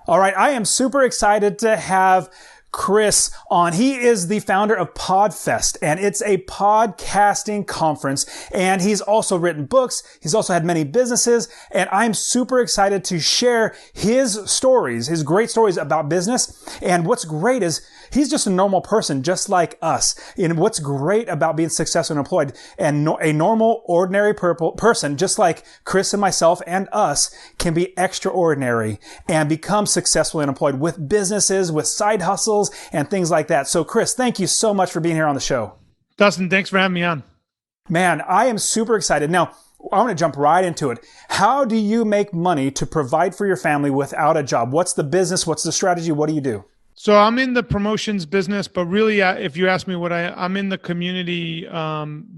All right, I am super excited to have Chris on. He is the founder of Podfest, and it's a podcasting conference, and he's also written books. He's also had many businesses, and I'm super excited to share his stories, his great stories about business. And what's great is he's just a normal person, just like us. And what's great about being successful and employed, and a normal, ordinary person, just like Chris and myself and us, can be extraordinary and become successful and employed with businesses, with side hustles, and things like that. So Chris, thank you so much for being here on the show. Dustin, thanks for having me on. Man, I am super excited. Now, I want to jump right into it. How do you make money to provide for your family without a job? What's the business? What's the strategy? What do you do? So I'm in the promotions business, but really, if you ask me what I'm in the community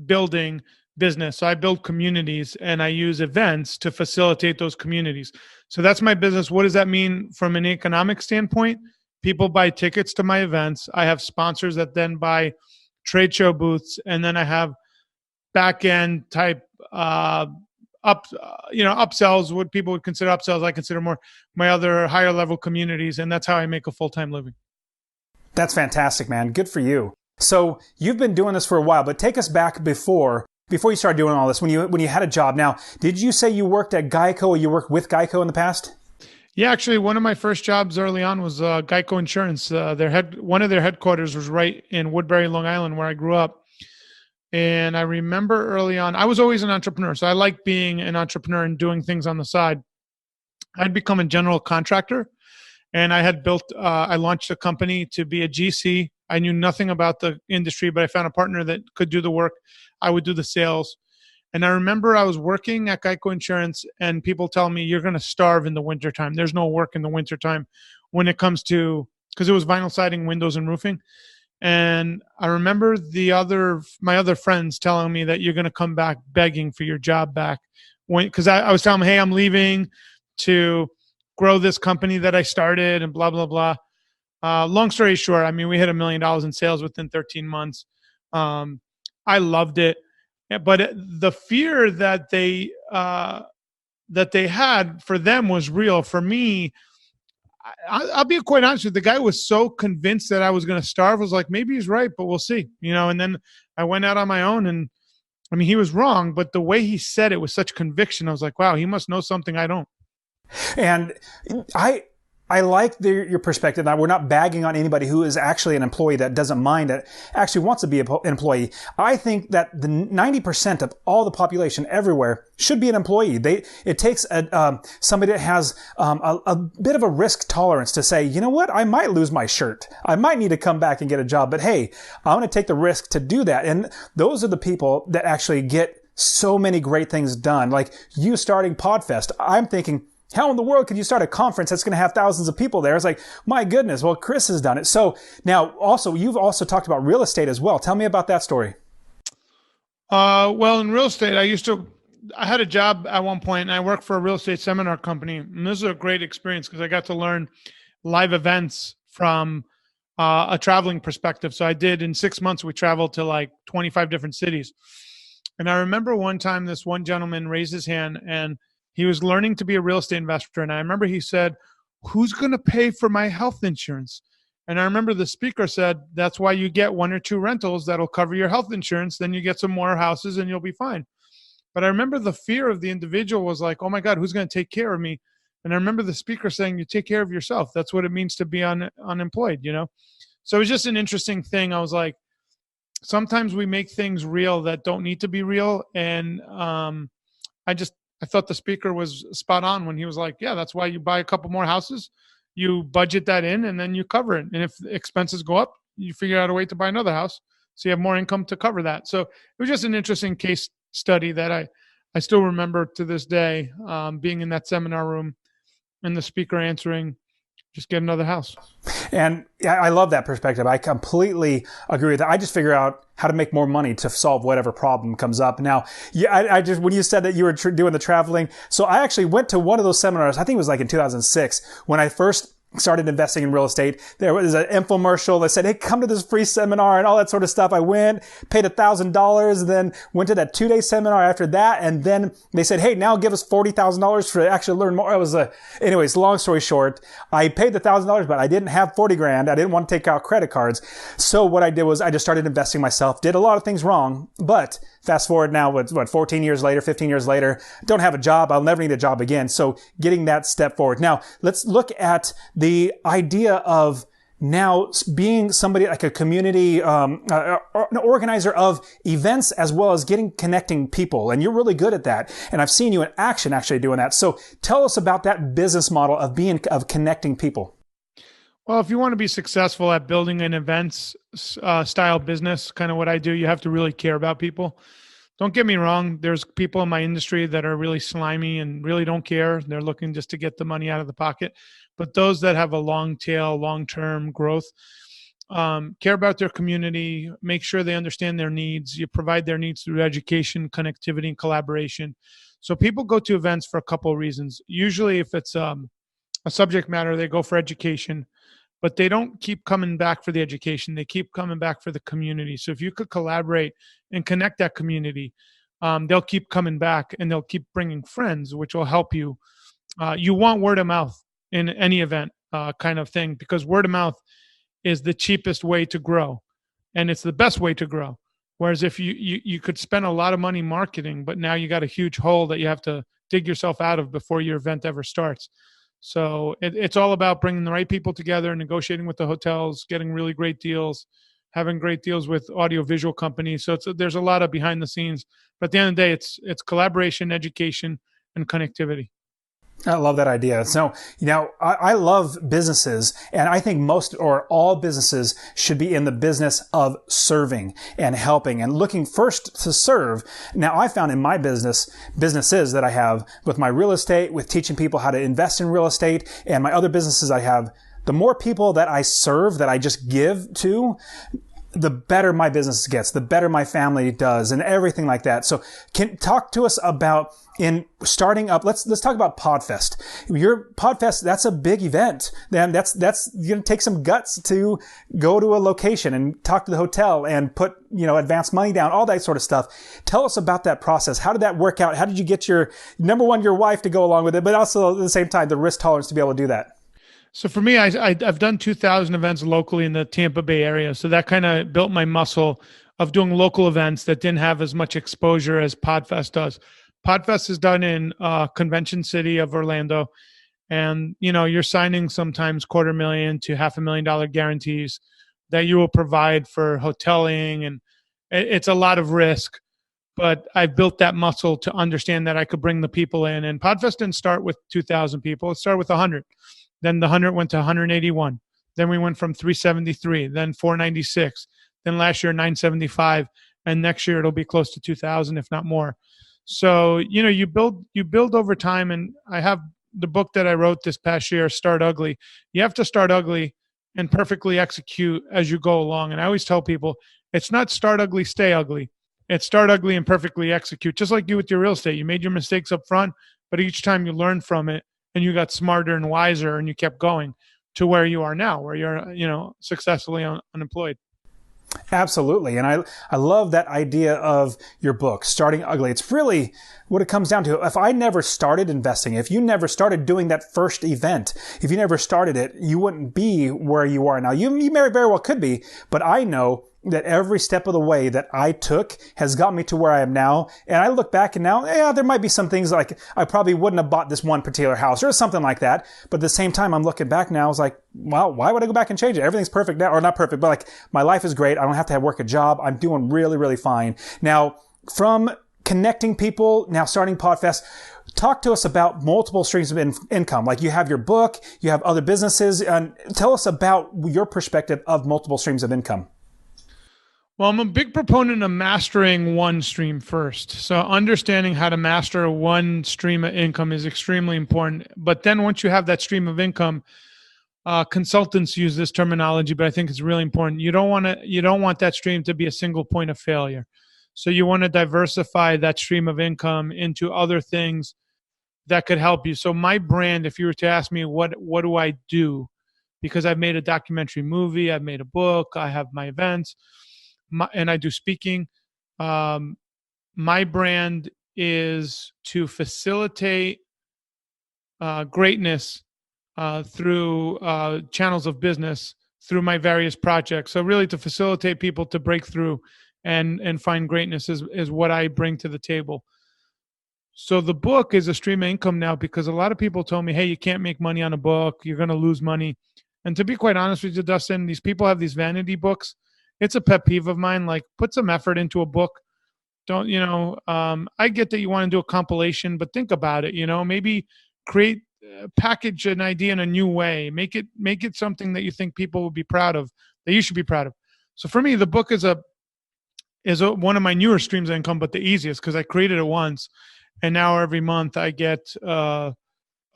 building business. So I build communities and I use events to facilitate those communities. So that's my business. What does that mean from an economic standpoint? People buy tickets to my events. I have sponsors that then buy trade show booths, and then I have back end type upsells. What people would consider upsells, I consider more my other higher level communities, and that's how I make a full-time living. That's fantastic, man. Good for you. So you've been doing this for a while, but take us back before you started doing all this. When you had a job. Now, did you say you worked at Geico or you worked with Geico in the past? Yeah, actually, one of my first jobs early on was Geico Insurance. One of their headquarters was right in Woodbury, Long Island, where I grew up. And I remember early on, I was always an entrepreneur. So I like being an entrepreneur and doing things on the side. I'd become a general contractor, and I launched a company to be a GC. I knew nothing about the industry, but I found a partner that could do the work. I would do the sales. And I remember I was working at Geico Insurance, and people tell me, you're going to starve in the wintertime. There's no work in the wintertime when it comes to, because it was vinyl siding, windows, and roofing. And I remember my other friends telling me that you're going to come back begging for your job back. Because I was telling them, hey, I'm leaving to grow this company that I started and blah, blah, blah. Long story short, I mean, we hit $1 million in sales within 13 months. I loved it. But the fear that they had for them was real. For me, I'll be quite honest with you. The guy was so convinced that I was going to starve. I was like, maybe he's right, but we'll see. And then I went out on my own, and I mean, he was wrong, but the way he said it with such conviction, I was like, wow, he must know something I don't. And I like your perspective. Now, we're not bagging on anybody who is actually an employee that doesn't mind, that actually wants to be an employee. I think that the 90% of all the population everywhere should be an employee. It takes somebody that has a bit of a risk tolerance to say, you know what, I might lose my shirt. I might need to come back and get a job, but hey, I'm going to take the risk to do that. And those are the people that actually get so many great things done. Like you starting Podfest, I'm thinking, how in the world could you start a conference that's going to have thousands of people there? It's like, my goodness, well, Chris has done it. So now you've also talked about real estate as well. Tell me about that story. Well, in real estate, I had a job at one point, and I worked for a real estate seminar company. And this is a great experience because I got to learn live events from a traveling perspective. So I did, in 6 months, we traveled to like 25 different cities. And I remember one time this one gentleman raised his hand, and he was learning to be a real estate investor. And I remember he said, who's going to pay for my health insurance? And I remember the speaker said, that's why you get 1 or 2 rentals that'll cover your health insurance. Then you get some more houses and you'll be fine. But I remember the fear of the individual was like, oh my God, who's going to take care of me? And I remember the speaker saying, you take care of yourself. That's what it means to be unemployed, So it was just an interesting thing. I was like, sometimes we make things real that don't need to be real. And I thought the speaker was spot on when he was like, yeah, that's why you buy a couple more houses, you budget that in, and then you cover it. And if expenses go up, you figure out a way to buy another house so you have more income to cover that. So it was just an interesting case study that I still remember to this day, being in that seminar room and the speaker answering, just get another house. And I love that perspective. I completely agree with that. I just figure out how to make more money to solve whatever problem comes up. Now, I just, when you said that you were doing the traveling, so I actually went to one of those seminars, I think it was like in 2006, when I first started investing in real estate. There was an infomercial that said, hey, come to this free seminar and all that sort of stuff. I went, paid $1,000, then went to that 2-day seminar after that. And then they said, hey, now give us $40,000 to actually learn more. It was anyways, long story short, I paid the $1,000, but I didn't have 40 grand. I didn't want to take out credit cards. So what I did was I just started investing myself, did a lot of things wrong, but fast forward now, 14 years later, 15 years later, don't have a job. I'll never need a job again. So getting that step forward. Now, let's look at the idea of now being somebody like a community, an organizer of events as well as connecting people. And you're really good at that. And I've seen you in action actually doing that. So tell us about that business model of connecting people. Well, if you want to be successful at building an events style business, kind of what I do, you have to really care about people. Don't get me wrong. There's people in my industry that are really slimy and really don't care. They're looking just to get the money out of the pocket. But those that have a long tail, long-term growth, care about their community, make sure they understand their needs. You provide their needs through education, connectivity, and collaboration. So people go to events for a couple of reasons. Usually if it's a subject matter, they go for education. But they don't keep coming back for the education. They keep coming back for the community. So if you could collaborate and connect that community, they'll keep coming back and they'll keep bringing friends, which will help you. You want word of mouth in any event kind of thing, because word of mouth is the cheapest way to grow. And it's the best way to grow. Whereas if you could spend a lot of money marketing, but now you got a huge hole that you have to dig yourself out of before your event ever starts. So it's all about bringing the right people together, negotiating with the hotels, getting really great deals, having great deals with audiovisual companies. So there's a lot of behind the scenes. But at the end of the day, it's collaboration, education, and connectivity. I love that idea. So, I love businesses, and I think most or all businesses should be in the business of serving and helping and looking first to serve. Now, I found in my businesses that I have with my real estate, with teaching people how to invest in real estate, and my other businesses I have, the more people that I serve, that I just give to, the better my business gets, the better my family does, and everything like that. So talk to us about in starting up. Let's talk about Podfest. Your Podfest, that's a big event. Then that's going to take some guts to go to a location and talk to the hotel and put, advance money down, all that sort of stuff. Tell us about that process. How did that work out? How did you get your wife to go along with it, but also at the same time, the risk tolerance to be able to do that? So for me, I've done 2,000 events locally in the Tampa Bay area. So that kind of built my muscle of doing local events that didn't have as much exposure as Podfest does. Podfest is done in Convention City of Orlando. And, you're signing sometimes $250,000 to $500,000 guarantees that you will provide for hoteling. And it's a lot of risk. But I've built that muscle to understand that I could bring the people in. And Podfest didn't start with 2,000 people. It started with 100. Then the 100 went to 181. Then we went from 373, then 496. Then last year, 975. And next year, it'll be close to 2,000, if not more. So, you build over time. And I have the book that I wrote this past year, Start Ugly. You have to start ugly and perfectly execute as you go along. And I always tell people, it's not start ugly, stay ugly. It's start ugly and perfectly execute. Just like you with your real estate. You made your mistakes up front, but each time you learn from it, and you got smarter and wiser, and you kept going to where you are now, where you're, successfully unemployed. Absolutely. And I love that idea of your book, Starting Ugly. It's really what it comes down to. If I never started investing, if you never started doing that first event, if you never started it, you wouldn't be where you are now. You very, very well could be, but I know that every step of the way that I took has got me to where I am now. And I look back and now, there might be some things like I probably wouldn't have bought this one particular house or something like that. But at the same time, I'm looking back now, I was like, well, why would I go back and change it? Everything's perfect now, or not perfect, but like my life is great. I don't have to work a job. I'm doing really, really fine. Now, from connecting people, now starting Podfest, talk to us about multiple streams of income. Like you have your book, you have other businesses, and tell us about your perspective of multiple streams of income. Well, I'm a big proponent of mastering one stream first. So understanding how to master one stream of income is extremely important. But then once you have that stream of income, consultants use this terminology, but I think it's really important. You don't want that stream to be a single point of failure. So you want to diversify that stream of income into other things that could help you. So my brand, if you were to ask me what do I do, because I've made a documentary movie, I've made a book, I have my events, and I do speaking. My brand is to facilitate greatness through channels of business through my various projects. So really to facilitate people to break through and find greatness is what I bring to the table. So the book is a stream of income now because a lot of people told me, hey, you can't make money on a book. You're going to lose money. And to be quite honest with you, Dustin, these people have these vanity books. It's a pet peeve of mine. Like, put some effort into a book. Don't, I get that you want to do a compilation, but think about it, maybe create, package an idea in a new way. Make it something that you think people will be proud of, that you should be proud of. So for me, the book is one of my newer streams of income, but the easiest because I created it once. And now every month I get a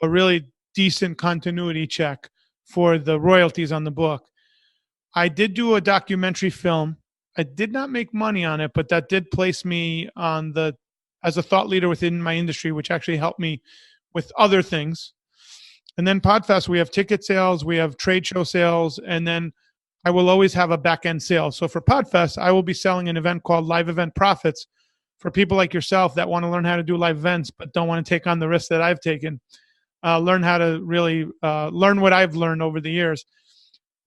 really decent continuity check for the royalties on the book. I did do a documentary film. I did not make money on it, but that did place me as a thought leader within my industry, which actually helped me with other things. And then Podfest, we have ticket sales, we have trade show sales, and then I will always have a back end sale. So for Podfest, I will be selling an event called Live Event Profits for people like yourself that want to learn how to do live events but don't want to take on the risk that I've taken. Learn how to really learn what I've learned over the years.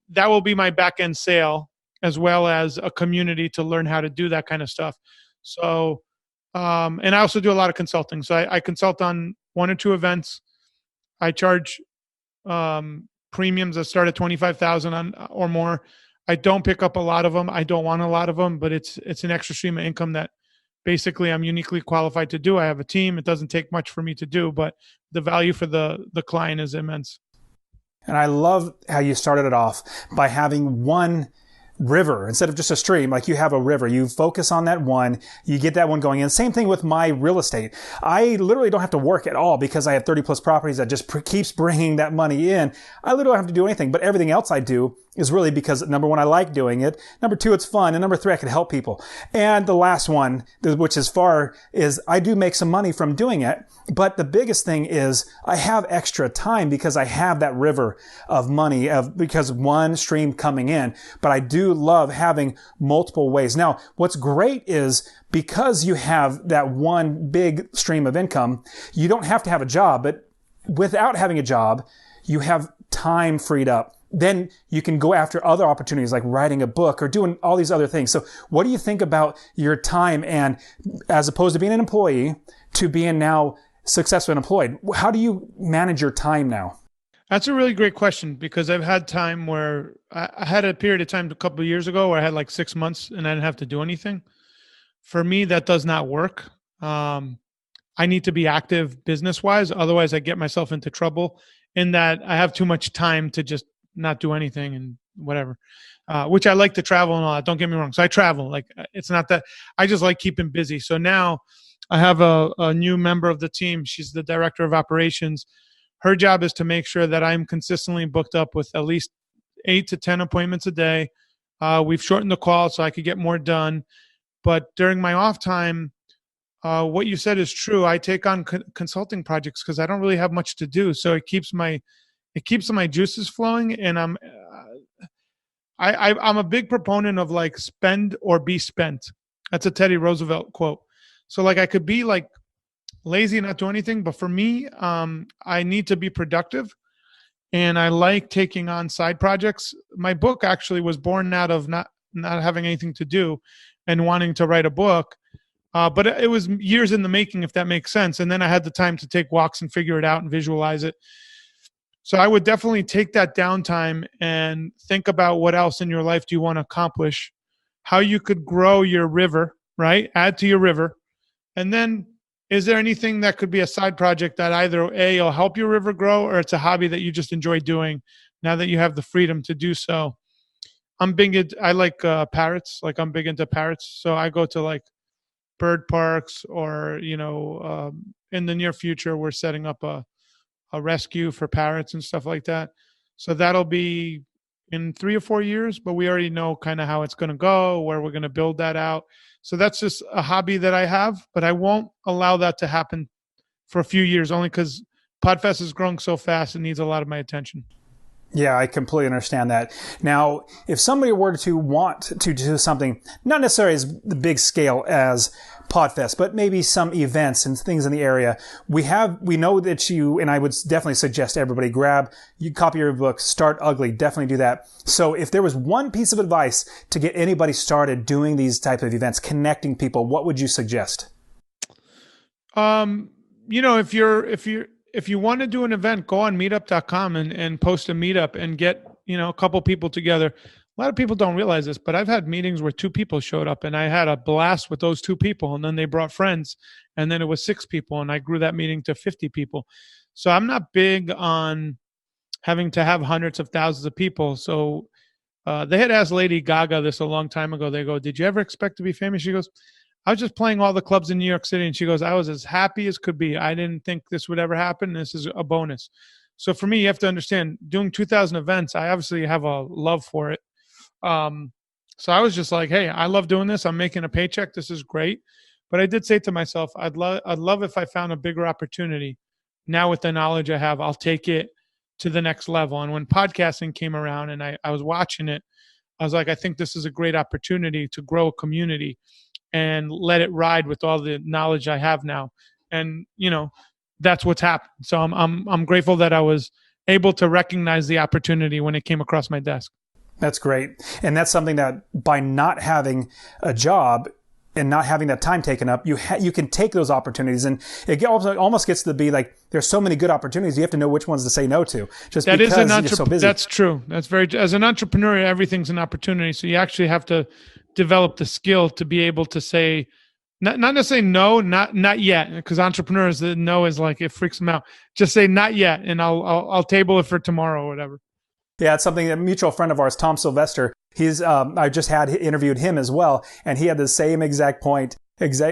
That will be my back end sale, as well as a community to learn how to do that kind of stuff. So, and I also do a lot of consulting. So I consult on 1 or 2 events. I charge premiums that start at $25,000 or more. I don't pick up a lot of them. I don't want a lot of them, but it's an extra stream of income that basically I'm uniquely qualified to do. I have a team. It doesn't take much for me to do, but the value for the client is immense. And I love how you started it off by having one river instead of just a stream. Like, you have a river, you focus on that one, you get that one going. And same thing with my real estate. I literally don't have to work at all because I have 30 plus properties that just keeps bringing that money in. I literally don't have to do anything, but everything else I do is really because, number one, I like doing it. Number two, it's fun. And number three, I can help people. And the last one, which is I do make some money from doing it. But the biggest thing is I have extra time because I have that river of money because one stream coming in. But I do love having multiple ways. Now, what's great is because you have that one big stream of income, you don't have to have a job. But without having a job, you have time freed up. Then you can go after other opportunities like writing a book or doing all these other things. So what do you think about your time, and as opposed to being an employee to being now successfully unemployed? How do you manage your time now? That's a really great question, because I've had time where I had a period of time a couple of years ago where I had like 6 months and I didn't have to do anything. For me, that does not work. I need to be active business-wise. Otherwise, I get myself into trouble in that I have too much time to just not do anything and whatever, which I like to travel and all that. Don't get me wrong. So I travel. Like, it's not that I just like keeping busy. So now I have a new member of the team. She's the director of operations. Her job is to make sure that I'm consistently booked up with at least 8 to 10 appointments a day. We've shortened the call so I could get more done. But during my off time, what you said is true. I take on consulting projects because I don't really have much to do. So it keeps my juices flowing. And I'm a big proponent of like spend or be spent. That's a Teddy Roosevelt quote. So like I could be like lazy and not do anything, but for me, I need to be productive, and I like taking on side projects. My book actually was born out of not having anything to do and wanting to write a book. But it was years in the making, if that makes sense. And then I had the time to take walks and figure it out and visualize it. So I would definitely take that downtime and think about what else in your life do you want to accomplish, how you could grow your river, right? Add to your river. And then is there anything that could be a side project that either A, will help your river grow, or it's a hobby that you just enjoy doing now that you have the freedom to do so? I like parrots. Like, I'm big into parrots. So I go to like bird parks, or, in the near future, we're setting up a rescue for parrots and stuff like that. So that'll be in 3 or 4 years, but we already know kind of how it's going to go, where we're going to build that out. So that's just a hobby that I have, but I won't allow that to happen for a few years, only because Podfest is growing so fast. It needs a lot of my attention. Yeah, I completely understand that. Now, if somebody were to want to do something, not necessarily as the big scale as Podfest, but maybe some events and things in the area, we know that and I would definitely suggest everybody you copy your book, Start Ugly, definitely do that. So if there was one piece of advice to get anybody started doing these type of events, connecting people, what would you suggest? If you want to do an event, go on meetup.com and post a meetup and get, a couple people together. A lot of people don't realize this, but I've had meetings where 2 people showed up and I had a blast with those 2 people, and then they brought friends, and then it was 6 people, and I grew that meeting to 50 people. So I'm not big on having to have hundreds of thousands of people. So they had asked Lady Gaga this a long time ago. They go, "Did you ever expect to be famous?" She goes, "I was just playing all the clubs in New York City." And she goes, "I was as happy as could be. I didn't think this would ever happen. This is a bonus." So for me, you have to understand, doing 2,000 events, I obviously have a love for it. So I was just like, hey, I love doing this. I'm making a paycheck. This is great. But I did say to myself, I'd love if I found a bigger opportunity. Now with the knowledge I have, I'll take it to the next level. And when podcasting came around and I was watching it, I was like, I think this is a great opportunity to grow a community and let it ride with all the knowledge I have now. And, that's what's happened. So I'm grateful that I was able to recognize the opportunity when it came across my desk. That's great. And that's something that by not having a job and not having that time taken up, you can take those opportunities. And it almost gets to be like, there's so many good opportunities. You have to know which ones to say no to. Just that because is you're so busy. That's true. As an entrepreneur, everything's an opportunity. So you actually have to develop the skill to be able to say, not necessarily no, not yet, because entrepreneurs, the no is like, it freaks them out. Just say not yet, and I'll table it for tomorrow or whatever. Yeah, it's something that a mutual friend of ours, Tom Sylvester, I just had interviewed him as well, and he had the same exact point.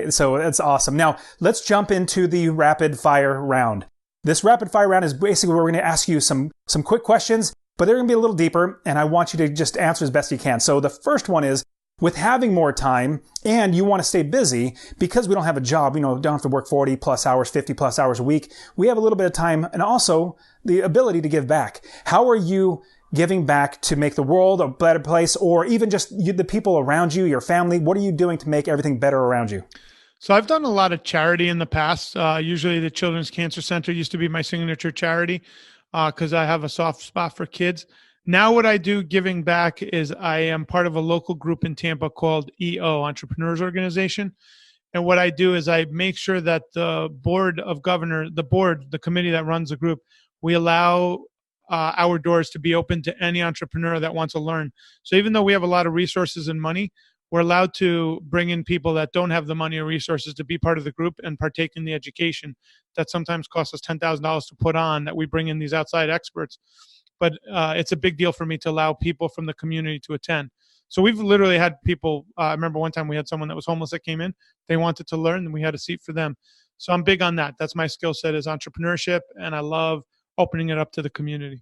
So it's awesome. Now, let's jump into the rapid fire round. This rapid fire round is basically where we're going to ask you some quick questions, but they're going to be a little deeper, and I want you to just answer as best you can. So the first one is, with having more time and you want to stay busy, because we don't have a job, don't have to work 40 plus hours, 50 plus hours a week, we have a little bit of time and also the ability to give back. How are you giving back to make the world a better place, or even just the people around you, your family? What are you doing to make everything better around you? So I've done a lot of charity in the past. Usually the Children's Cancer Center used to be my signature charity because I have a soft spot for kids. Now what I do giving back is I am part of a local group in Tampa called EO, Entrepreneurs Organization. And what I do is I make sure that the board of governors, the committee that runs the group, we allow our doors to be open to any entrepreneur that wants to learn. So even though we have a lot of resources and money, we're allowed to bring in people that don't have the money or resources to be part of the group and partake in the education that sometimes costs us $10,000 to put on, that we bring in these outside experts. But it's a big deal for me to allow people from the community to attend. So we've literally had people, I remember one time we had someone that was homeless that came in. They wanted to learn, and we had a seat for them. So I'm big on that. That's my skill set, is entrepreneurship, and I love opening it up to the community.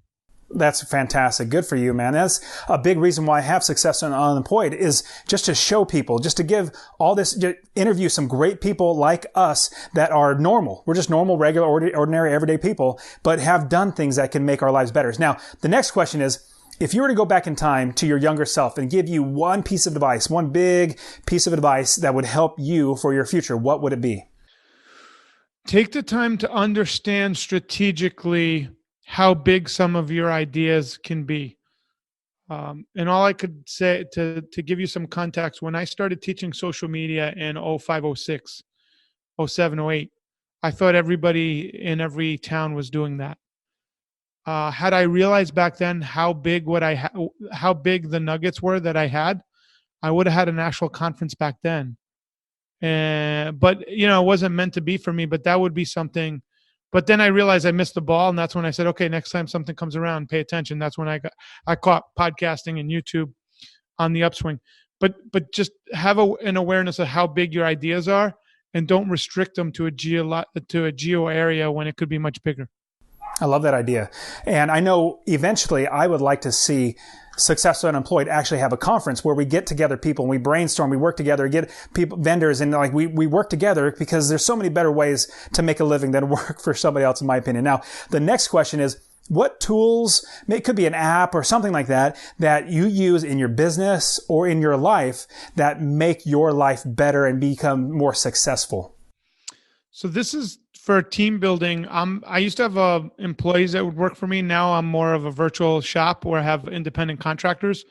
That's fantastic. Good for you, man. That's a big reason why I have Successfully Unemployed, is just to show people, just to give all this, interview some great people like us that are normal. We're just normal, regular, ordinary, everyday people, but have done things that can make our lives better. Now, the next question is, if you were to go back in time to your younger self and give you one piece of advice, one big piece of advice that would help you for your future, what would it be? Take the time to understand strategically how big some of your ideas can be. And all I could say to give you some context, when I started teaching social media in 05, 06, 07, 08, I thought everybody in every town was doing that. Had I realized back then how big the nuggets were that I had, I would have had an actual conference back then. But it wasn't meant to be for me, but that would be something. But then I realized I missed the ball, and that's when I said, okay, next time something comes around, pay attention. That's when I caught podcasting and YouTube on the upswing. But just have an awareness of how big your ideas are, and don't restrict them to a geo area when it could be much bigger. I love that idea. And I know eventually I would like to see Successfully Unemployed actually have a conference where we get together people and we brainstorm, we work together, get people, vendors, and we work together, because there's so many better ways to make a living than work for somebody else, in my opinion. Now, the next question is, what tools, it could be an app or something like that, that you use in your business or in your life that make your life better and become more successful? So this is for team building. I used to have employees that would work for me. Now I'm more of a virtual shop where I have independent contractors,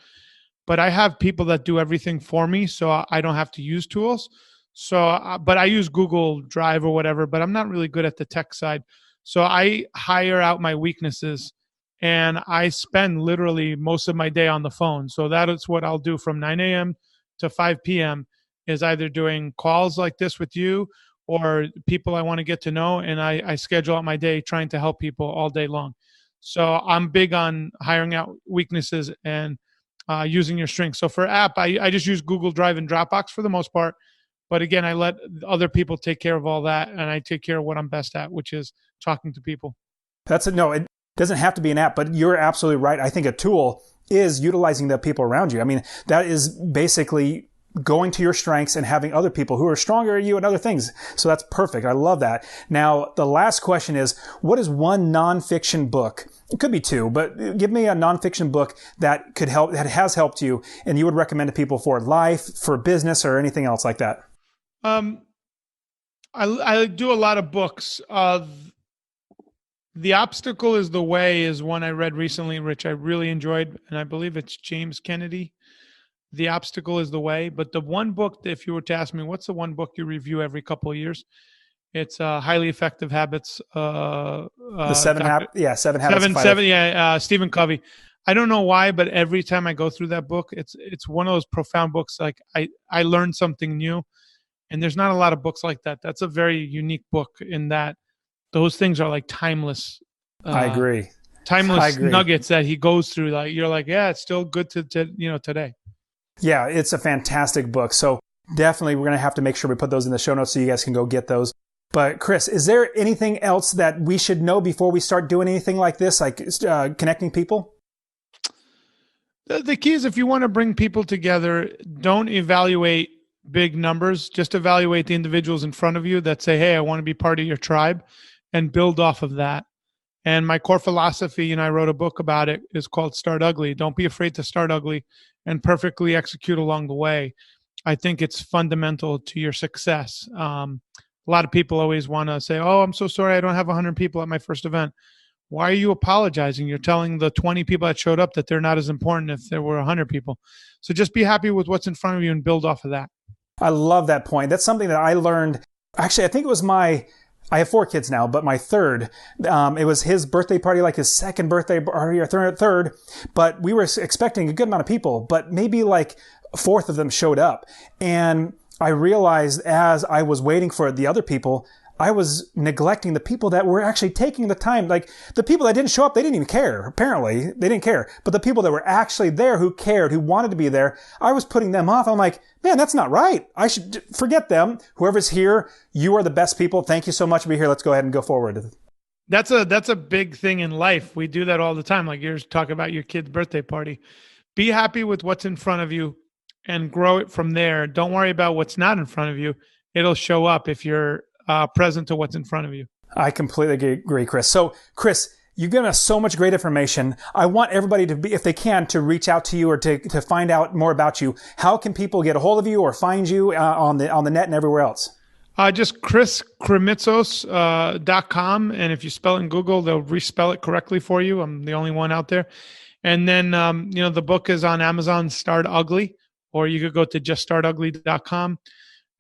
but I have people that do everything for me, so I don't have to use tools. So, but I use Google Drive or whatever, but I'm not really good at the tech side. So I hire out my weaknesses, and I spend literally most of my day on the phone. So that is what I'll do from 9 a.m. to 5 p.m. is either doing calls like this with you or people I want to get to know. And I schedule out my day trying to help people all day long. So I'm big on hiring out weaknesses and using your strengths. So for app, I just use Google Drive and Dropbox for the most part. But again, I let other people take care of all that, and I take care of what I'm best at, which is talking to people. No, it doesn't have to be an app, but you're absolutely right. I think a tool is utilizing the people around you. I mean, that is basically going to your strengths and having other people who are stronger than you and other things. So that's perfect. I love that. Now, the last question is, what is one nonfiction book? It could be two, but give me a nonfiction book that could help, that has helped you and you would recommend to people for life, for business, or anything else like that. I do a lot of books. The Obstacle is the Way is one I read recently, which I really enjoyed, and I believe it's James Kennedy. The Obstacle is the Way. But the one book, if you were to ask me, what's the one book you review every couple of years? It's Highly Effective Habits. The Seven Habits. Stephen Covey. I don't know why, but every time I go through that book, it's one of those profound books. Like I learned something new. And there's not a lot of books like that. That's a very unique book in that those things are like timeless. I agree. Timeless nuggets that he goes through. Like you're like, yeah, it's still good to today. Yeah, it's a fantastic book. So definitely we're going to have to make sure we put those in the show notes so you guys can go get those. But Chris, is there anything else that we should know before we start doing anything like this, like connecting people? The key is if you want to bring people together, don't evaluate big numbers. Just evaluate the individuals in front of you that say, hey, I want to be part of your tribe, and build off of that. And my core philosophy, I wrote a book about it, is called Start Ugly. Don't be afraid to start ugly and perfectly execute along the way. I think it's fundamental to your success. A lot of people always want to say, oh, I'm so sorry I don't have 100 people at my first event. Why are you apologizing? You're telling the 20 people that showed up that they're not as important if there were 100 people. So just be happy with what's in front of you and build off of that. I love that point. That's something that I learned. Actually, I think it was I have 4 kids now, but my third, it was his birthday party, like his second birthday party or third, but we were expecting a good amount of people, but maybe like a fourth of them showed up. And I realized as I was waiting for the other people, I was neglecting the people that were actually taking the time. Like the people that didn't show up, they didn't even care. Apparently, they didn't care. But the people that were actually there, who cared, who wanted to be there, I was putting them off. I'm like, man, that's not right. I should forget them. Whoever's here, you are the best people. Thank you so much for being here. Let's go ahead and go forward. That's a big thing in life. We do that all the time. Like you're talking about your kid's birthday party. Be happy with what's in front of you and grow it from there. Don't worry about what's not in front of you. It'll show up if you're present to what's in front of you. I completely agree, Chris. So, Chris, you've given us so much great information. I want everybody to be, if they can, to reach out to you or to find out more about you. How can people get a hold of you or find you on the net and everywhere else? Just chriskrimitsos.com. And if you spell it in Google, they'll respell it correctly for you. I'm the only one out there. And then, the book is on Amazon, Start Ugly, or you could go to juststartugly.com.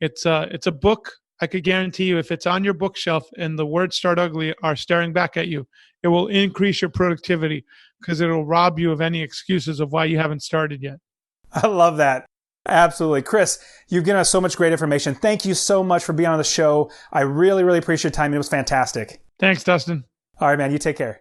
It's a book. I could guarantee you if it's on your bookshelf and the words Start Ugly are staring back at you, it will increase your productivity because it'll rob you of any excuses of why you haven't started yet. I love that. Absolutely. Chris, you've given us so much great information. Thank you so much for being on the show. I really, really appreciate your time. It was fantastic. Thanks, Dustin. All right, man. You take care.